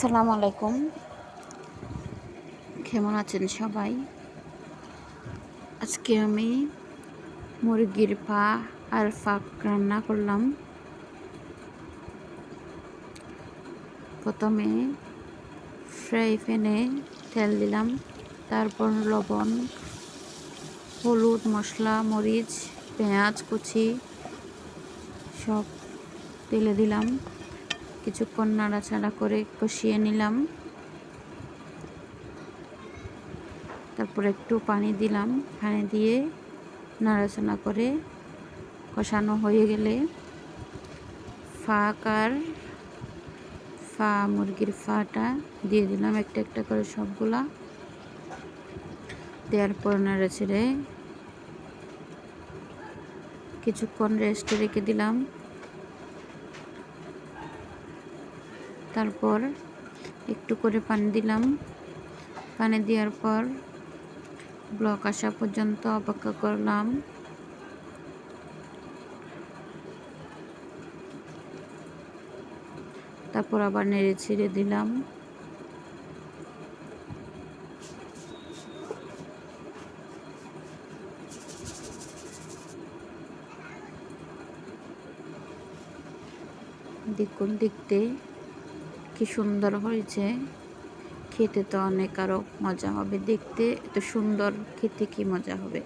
আসসালামু আলাইকুম। কেমন আছেন সবাই? আজকে আমি মুরগির পা আর ফাঁক রান্না করলাম। প্রথমে ফ্রাই প্যানে তেল দিলাম, তারপর লবণ, হলুদ, মশলা, মরিচ, পেঁয়াজ কুচি সব তেলে দিলাম। কিছুক্ষণ নাড়াচাড়া করে কষিয়ে নিলাম। তারপর একটু পানি দিলাম, পানি দিয়ে নাড়াচাড়া করে কষানো হয়ে গেলে মুরগির ফাটা দিয়ে দিলাম একটা একটা করে সবগুলা। দেওয়ার পর নেড়ে ছেড়ে কিছুক্ষণ রেস্টে রেখে দিলাম। তারপর একটু করে পানি দিলাম। পানি দেওয়ার পর ব্লক আসা পর্যন্ত অপেক্ষা করলাম। তারপর আবার নেড়ে ছেড়ে দিলাম। দেখুন, দেখতে কি সুন্দর হয়েছে, খেতে তো অনেক আরো মজা হবে। দেখতে এত সুন্দর, খেতে কি মজা হবে।